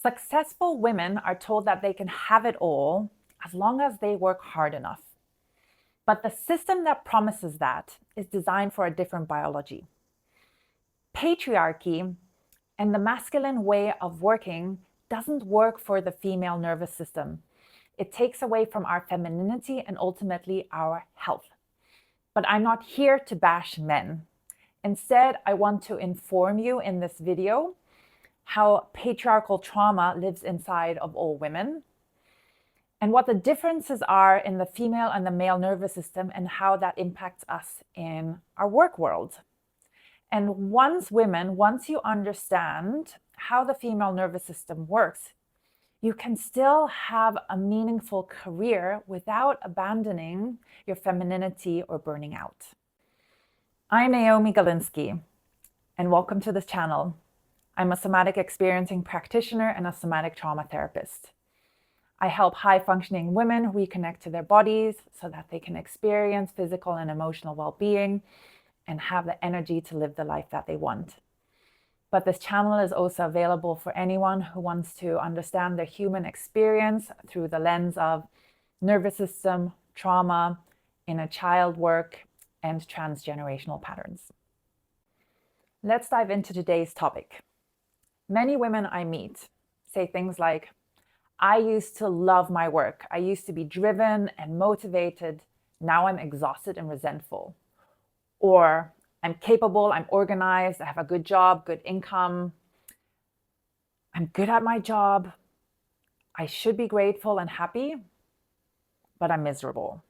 Successful women are told that they can have it all as long as they work hard enough. But the system that promises that is designed for a different biology. Patriarchy and the masculine way of working doesn't work for the female nervous system. It takes away from our femininity and ultimately our health. But I'm not here to bash men. Instead, I want to inform you in this video how patriarchal trauma lives inside of all women and what the differences are in the female and the male nervous system and how that impacts us in our work world. And once you understand how the female nervous system works, you can still have a meaningful career without abandoning your femininity or burning out. I'm Naomi Galinsky, and welcome to this channel. I'm a somatic experiencing practitioner and a somatic trauma therapist. I help high-functioning women reconnect to their bodies so that they can experience physical and emotional well-being and have the energy to live the life that they want. But this channel is also available for anyone who wants to understand their human experience through the lens of nervous system, trauma, inner child work, and transgenerational patterns. Let's dive into today's topic. Many women I meet say things like, I used to love my work. I used to be driven and motivated. Now I'm exhausted and resentful. Or I'm capable, I'm organized, I have a good job, good income. I'm good at my job. I should be grateful and happy, but I'm miserable.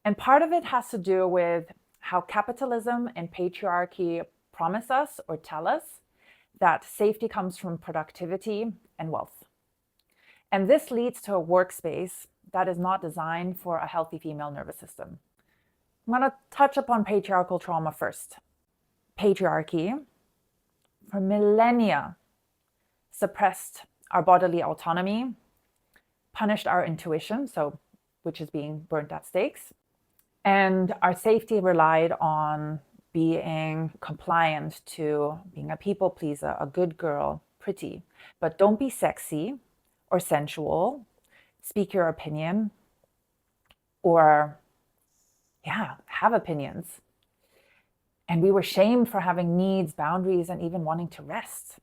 And part of it has to do with how capitalism and patriarchy promise us or tell us that safety comes from productivity and wealth. And this leads to a workspace that is not designed for a healthy female nervous system. I'm going to touch upon patriarchal trauma first. Patriarchy, for millennia, suppressed our bodily autonomy, punished our intuition, which is being burnt at stakes, and our safety relied on being compliant to being a people pleaser, a good girl, pretty. But don't be sexy or sensual, speak your opinion, or have opinions. And we were shamed for having needs, boundaries, and even wanting to rest.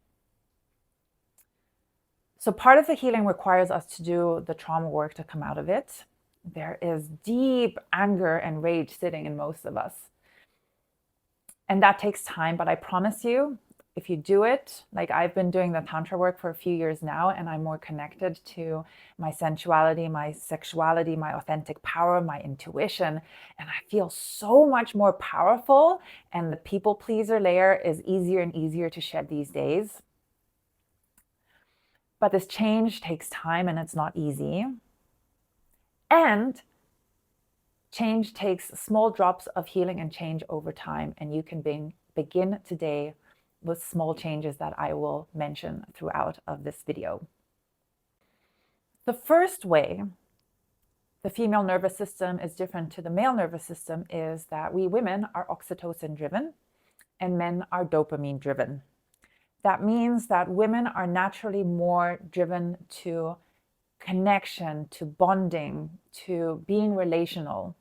So part of the healing requires us to do the trauma work to come out of it. There is deep anger and rage sitting in most of us. And that takes time, but I promise you, if you do it, like I've been doing the Tantra work for a few years now, and I'm more connected to my sensuality, my sexuality, my authentic power, my intuition, and I feel so much more powerful, and the people pleaser layer is easier and easier to shed these days. But this change takes time and it's not easy. And change takes small drops of healing and change over time, and you can begin today with small changes that I will mention throughout of this video. The first way the female nervous system is different to the male nervous system is that we women are oxytocin driven and men are dopamine driven. That means that women are naturally more driven to connection, to bonding, to being relational.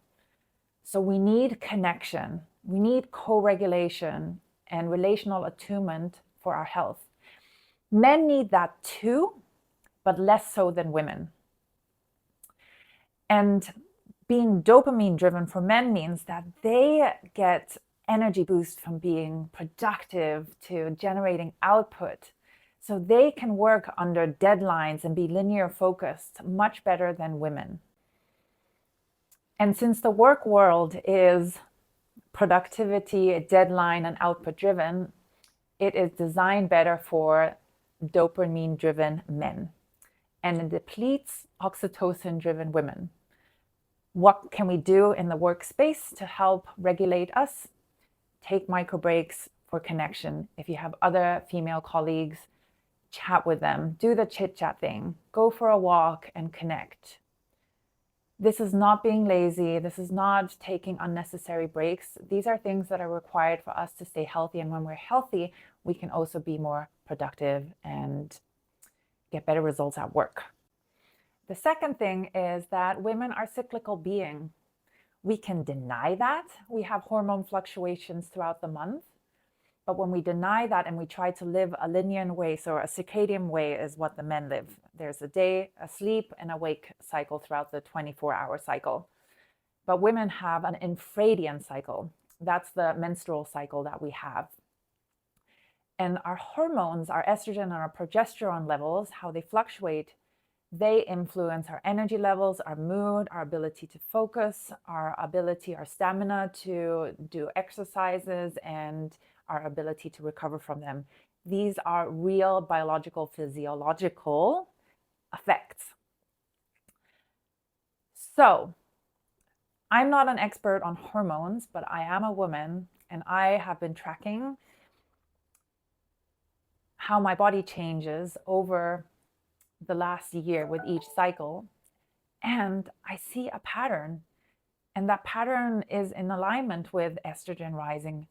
So we need connection, we need co-regulation and relational attunement for our health. Men need that too, but less so than women. And being dopamine driven for men means that they get energy boost from being productive to generating output. So they can work under deadlines and be linear focused much better than women. And since the work world is productivity, deadline, and output driven, it is designed better for dopamine driven men. And it depletes oxytocin driven women. What can we do in the workspace to help regulate us? Take micro breaks for connection. If you have other female colleagues, chat with them, do the chit chat thing, go for a walk and connect. This is not being lazy. This is not taking unnecessary breaks. These are things that are required for us to stay healthy. And when we're healthy, we can also be more productive and get better results at work. The second thing is that women are cyclical beings. We can deny that we have hormone fluctuations throughout the month, but when we deny that and we try to live a linear way, so a circadian way is what the men live. There's a day, a sleep, and a wake cycle throughout the 24-hour cycle. But women have an infradian cycle. That's the menstrual cycle that we have. And our hormones, our estrogen and our progesterone levels, how they fluctuate, they influence our energy levels, our mood, our ability to focus, our stamina to do exercises, and our ability to recover from them. These are real biological, physiological effects. So, I'm not an expert on hormones, but I am a woman, and I have been tracking how my body changes over the last year with each cycle, and I see a pattern, and that pattern is in alignment with estrogen rising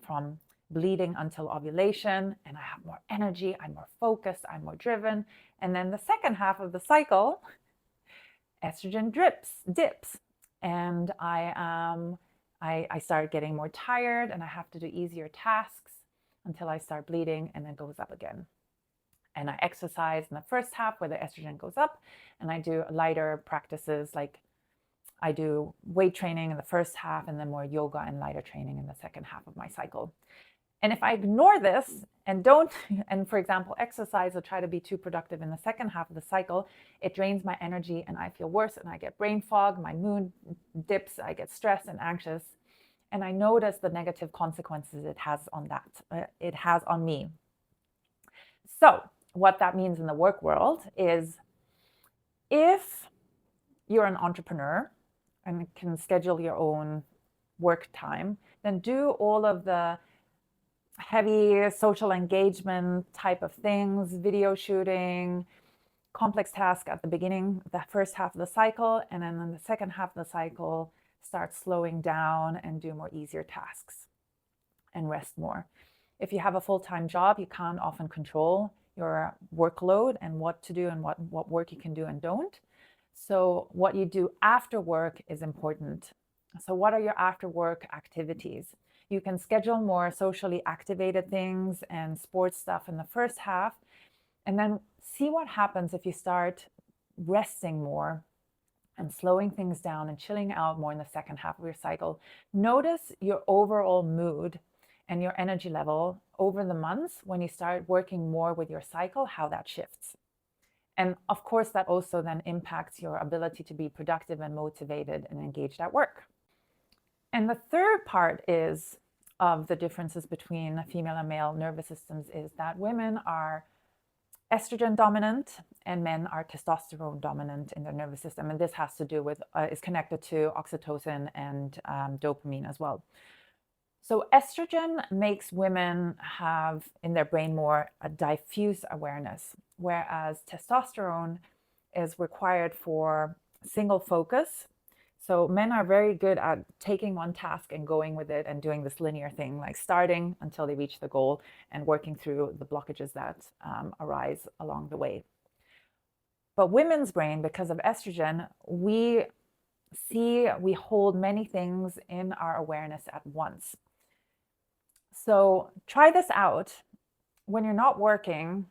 from bleeding until ovulation, and I have more energy, I'm more focused, I'm more driven. And then the second half of the cycle, estrogen dips, and I start getting more tired, and I have to do easier tasks until I start bleeding, and then goes up again. And I exercise in the first half where the estrogen goes up, and I do lighter practices, like I do weight training in the first half and then more yoga and lighter training in the second half of my cycle. And if I ignore this and for example, exercise or try to be too productive in the second half of the cycle, it drains my energy and I feel worse and I get brain fog, my mood dips, I get stressed and anxious. And I notice the negative consequences it has on me. So what that means in the work world is, if you're an entrepreneur and can schedule your own work time, then do all of the heavy social engagement type of things, video shooting, complex tasks at the beginning, the first half of the cycle, and then in the second half of the cycle, start slowing down and do more easier tasks and rest more. If you have a full-time job, you can't often control your workload and what to do and what work you can do and don't. So what you do after work is important. So what are your after work activities? You can schedule more socially activated things and sports stuff in the first half, and then see what happens if you start resting more and slowing things down and chilling out more in the second half of your cycle. Notice your overall mood and your energy level over the months when you start working more with your cycle, how that shifts. And of course, that also then impacts your ability to be productive and motivated and engaged at work. And the third part of the differences between female and male nervous systems is that women are estrogen dominant and men are testosterone dominant in their nervous system. And this has to do with, is connected to oxytocin and dopamine as well. So estrogen makes women have in their brain more a diffuse awareness, whereas testosterone is required for single focus. So men are very good at taking one task and going with it and doing this linear thing, like starting until they reach the goal and working through the blockages that arise along the way. But women's brain, because of estrogen, we hold many things in our awareness at once. So try this out. When you're not working,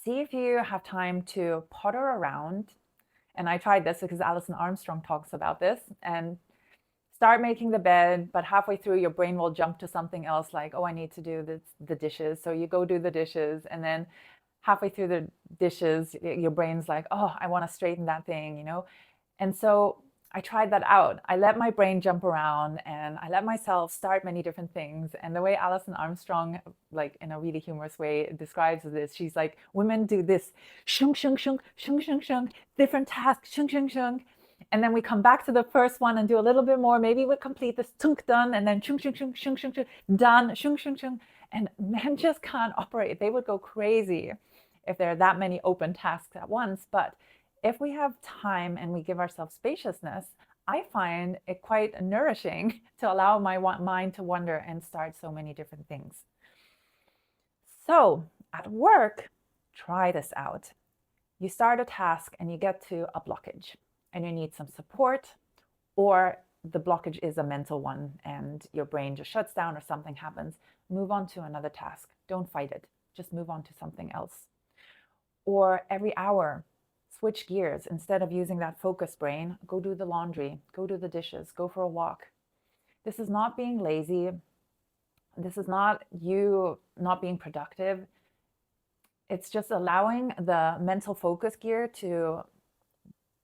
see if you have time to potter around. And I tried this because Alison Armstrong talks about this, and start making the bed, but halfway through your brain will jump to something else, like, oh, I need to do the dishes. So you go do the dishes, and then halfway through the dishes, your brain's like, oh, I want to straighten that thing, And so I tried that out. I let my brain jump around and I let myself start many different things. And the way Alison Armstrong, like in a really humorous way, describes this, she's like, women do this, shunk, shunk, shunk, shunk, shunk, shunk, different tasks, shunk, shunk, shunk. And then we come back to the first one and do a little bit more. Maybe we complete this, tunk, done, and then shunk, shunk, shunk, shunk, shunk, shunk, done, shunk, shunk, shunk. And men just can't operate. They would go crazy if there are that many open tasks at once. But if we have time and we give ourselves spaciousness, I find it quite nourishing to allow my mind to wander and start so many different things. So at work, try this out. You start a task and you get to a blockage and you need some support, or the blockage is a mental one and your brain just shuts down or something happens. Move on to another task. Don't fight it. Just move on to something else. Or every hour, switch gears. Instead of using that focus brain, go do the laundry, go do the dishes, go for a walk. This is not being lazy. This is not you not being productive. It's just allowing the mental focus gear to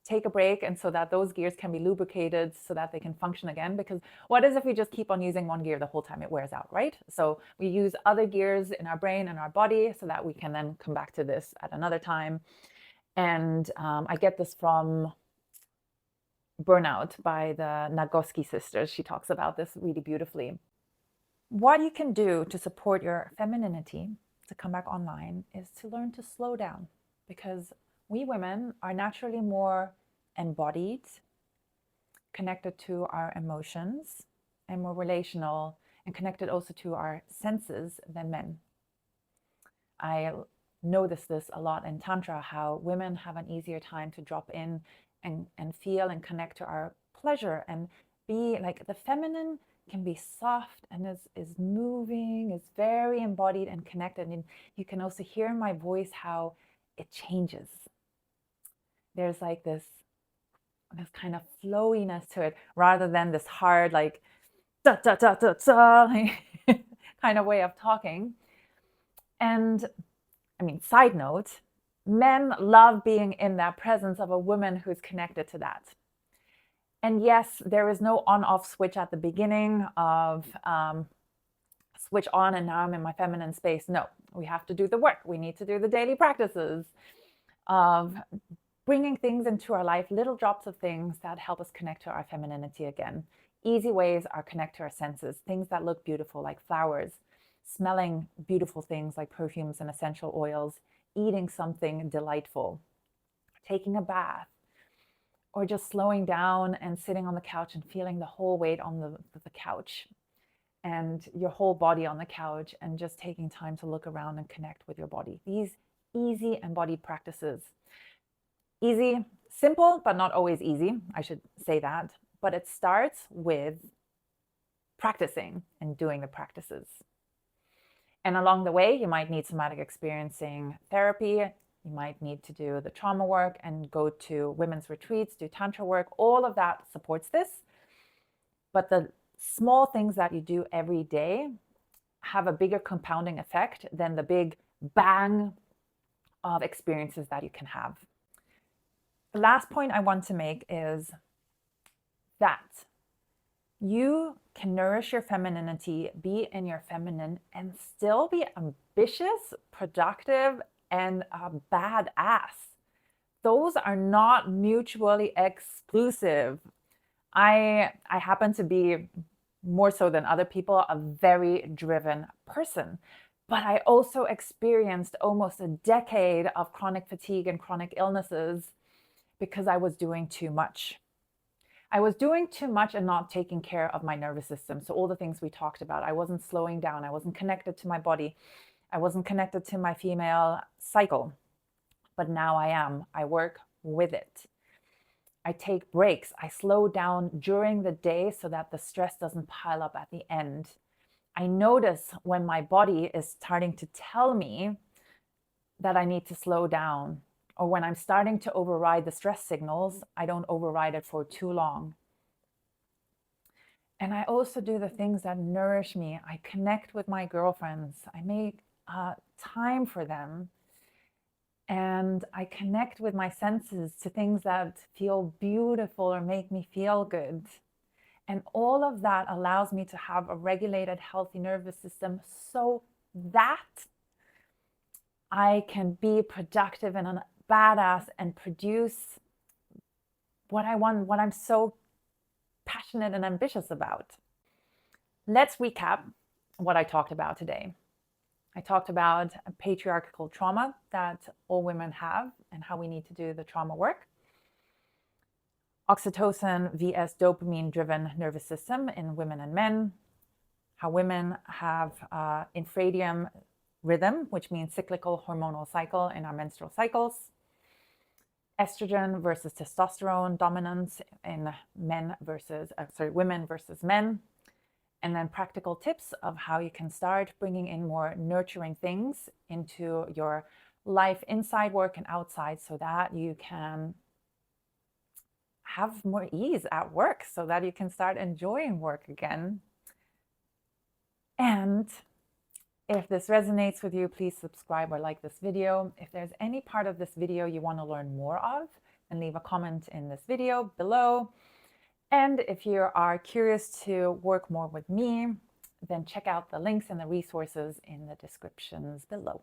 take a break, and so that those gears can be lubricated so that they can function again. Because what is if we just keep on using one gear the whole time? It wears out, right? So we use other gears in our brain and our body so that we can then come back to this at another time. And I get this from Burnout by the Nagoski sisters. She talks about this really beautifully. What you can do to support your femininity to come back online is to learn to slow down, because we women are naturally more embodied, connected to our emotions, and more relational and connected also to our senses than men. I notice this a lot in Tantra, how women have an easier time to drop in and feel and connect to our pleasure and be like the feminine can be soft and is moving, is very embodied and connected. And you can also hear in my voice how it changes. There's like this kind of flowiness to it rather than this hard, like, da, da, da, da, da, kind of way of talking. And I mean, side note, men love being in that presence of a woman who's connected to that. And yes, there is no on-off switch at the beginning of switch on and now I'm in my feminine space. No, we have to do the work. We need to do the daily practices of bringing things into our life, little drops of things that help us connect to our femininity again. Easy ways are connect to our senses, things that look beautiful like flowers, smelling beautiful things like perfumes and essential oils, eating something delightful, taking a bath, or just slowing down and sitting on the couch and feeling the whole weight on the couch and your whole body on the couch, and just taking time to look around and connect with your body. These easy embodied practices. Easy, simple, but not always easy. I should say that. But it starts with practicing and doing the practices. And along the way, you might need somatic experiencing therapy. You might need to do the trauma work and go to women's retreats, do Tantra work. All of that supports this. But the small things that you do every day have a bigger compounding effect than the big bang of experiences that you can have. The last point I want to make is that you can nourish your femininity, be in your feminine, and still be ambitious, productive, and a badass. Those are not mutually exclusive. I happen to be, more so than other people, a very driven person. But I also experienced almost a decade of chronic fatigue and chronic illnesses because I was doing too much. I was doing too much and not taking care of my nervous system. So all the things we talked about, I wasn't slowing down. I wasn't connected to my body. I wasn't connected to my female cycle. But now I am. I work with it. I take breaks. I slow down during the day so that the stress doesn't pile up at the end. I notice when my body is starting to tell me that I need to slow down, or when I'm starting to override the stress signals, I don't override it for too long. And I also do the things that nourish me. I connect with my girlfriends. I make time for them. And I connect with my senses to things that feel beautiful or make me feel good. And all of that allows me to have a regulated, healthy nervous system so that I can be productive and a badass and produce what I want, what I'm so passionate and ambitious about. Let's recap what I talked about today. I talked about a patriarchal trauma that all women have and how we need to do the trauma work. Oxytocin vs dopamine-driven nervous system in women and men. How women have infradian rhythm, which means cyclical hormonal cycle in our menstrual cycles. Estrogen versus testosterone dominance in women versus men. And then practical tips of how you can start bringing in more nurturing things into your life inside work and outside so that you can have more ease at work, so that you can start enjoying work again. And if this resonates with you, please subscribe or like this video. If there's any part of this video you want to learn more of, then leave a comment in this video below. And if you are curious to work more with me, then check out the links and the resources in the descriptions below.